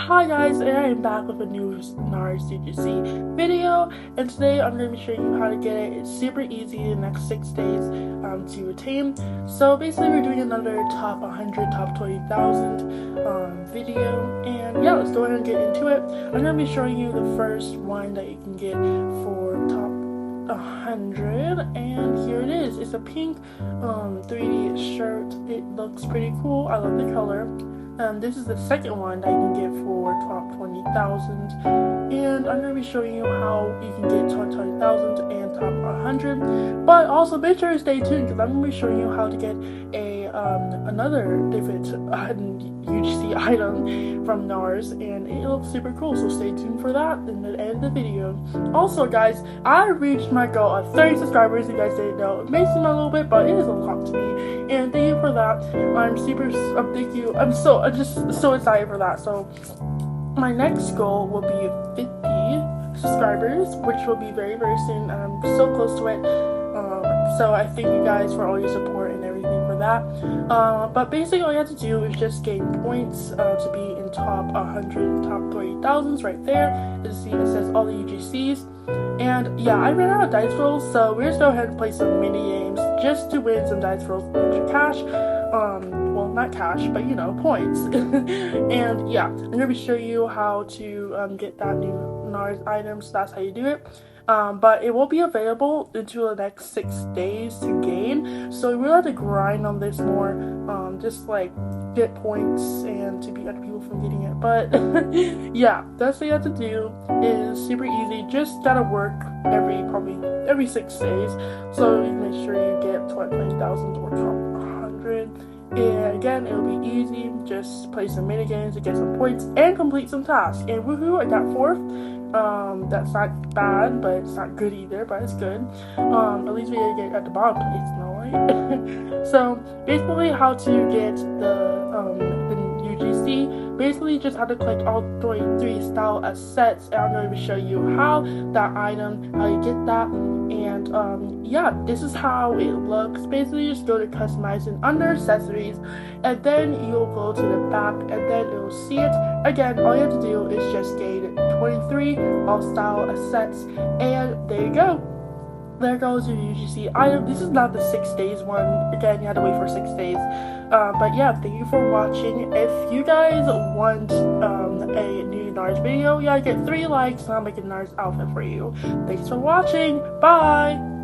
Hi guys, and I am back with a new Nars UGC video, and today I'm going to be showing you how to get it. It's super easy in the next 6 days to retain. So basically we're doing another top 100, top 20,000 video, and yeah, let's go ahead and get into it. I'm going to be showing you the first one that you can get for top 100, and here it is. It's a pink 3D shirt. It looks pretty cool. I love the color. This is the second one that you can get for top 20,000, and I'm going to be showing you how you can get top 20,000 and top 100, but also make sure to stay tuned because I'm going to be showing you how to get another different UGC item from Nars, and it looks super cool, so stay tuned for that in the end of the video. Also guys, I reached my goal of 30 subscribers. You guys didn't know. It may seem a little bit, but it is a lot to me, and thank you for that. I'm super thank you. I'm just so excited for that. So my next goal will be 50 subscribers, which will be very soon, and I'm so close to it. So I thank you guys for all your support and everything for that. But basically all you have to do is just gain points to be in top 100, top 30,000s right there. You see it says all the UGCs. And yeah, I ran out of dice rolls, so we're just go ahead and play some mini games just to win some dice rolls and extra cash. Well, not cash, but you know, points. And yeah, I'm gonna be showing you how to get that new Nars item. So that's how you do it. But it will be available until the next 6 days to gain, so we will have to grind on this more, just like get points and to beat other people from getting it. But yeah, that's what you have to do. It is super easy. Just gotta work probably every 6 days, so you make sure you get 20,000 or top 100. And again, it'll be easy. Just play some mini games to get some points and complete some tasks. And woohoo, I got 4th. That's not bad, but it's not good either, but it's good. At least we didn't get at the bottom place, no way. So basically how to get the UGC, basically just have to click all three style assets, and I'm going to show you how that item, how you get that. And yeah, this is how it looks. Basically just go to customize and under accessories, and then you'll go to the back, and then you'll see it. Again, all you have to do is just gain 23 all style assets, and there you go. There goes your UGC item. This is not the 6 days one. Again, you have to wait for 6 days. But yeah, thank you for watching. If you guys want a new Nars video, yeah, get 3 likes and I'll make a Nars outfit for you. Thanks for watching. Bye!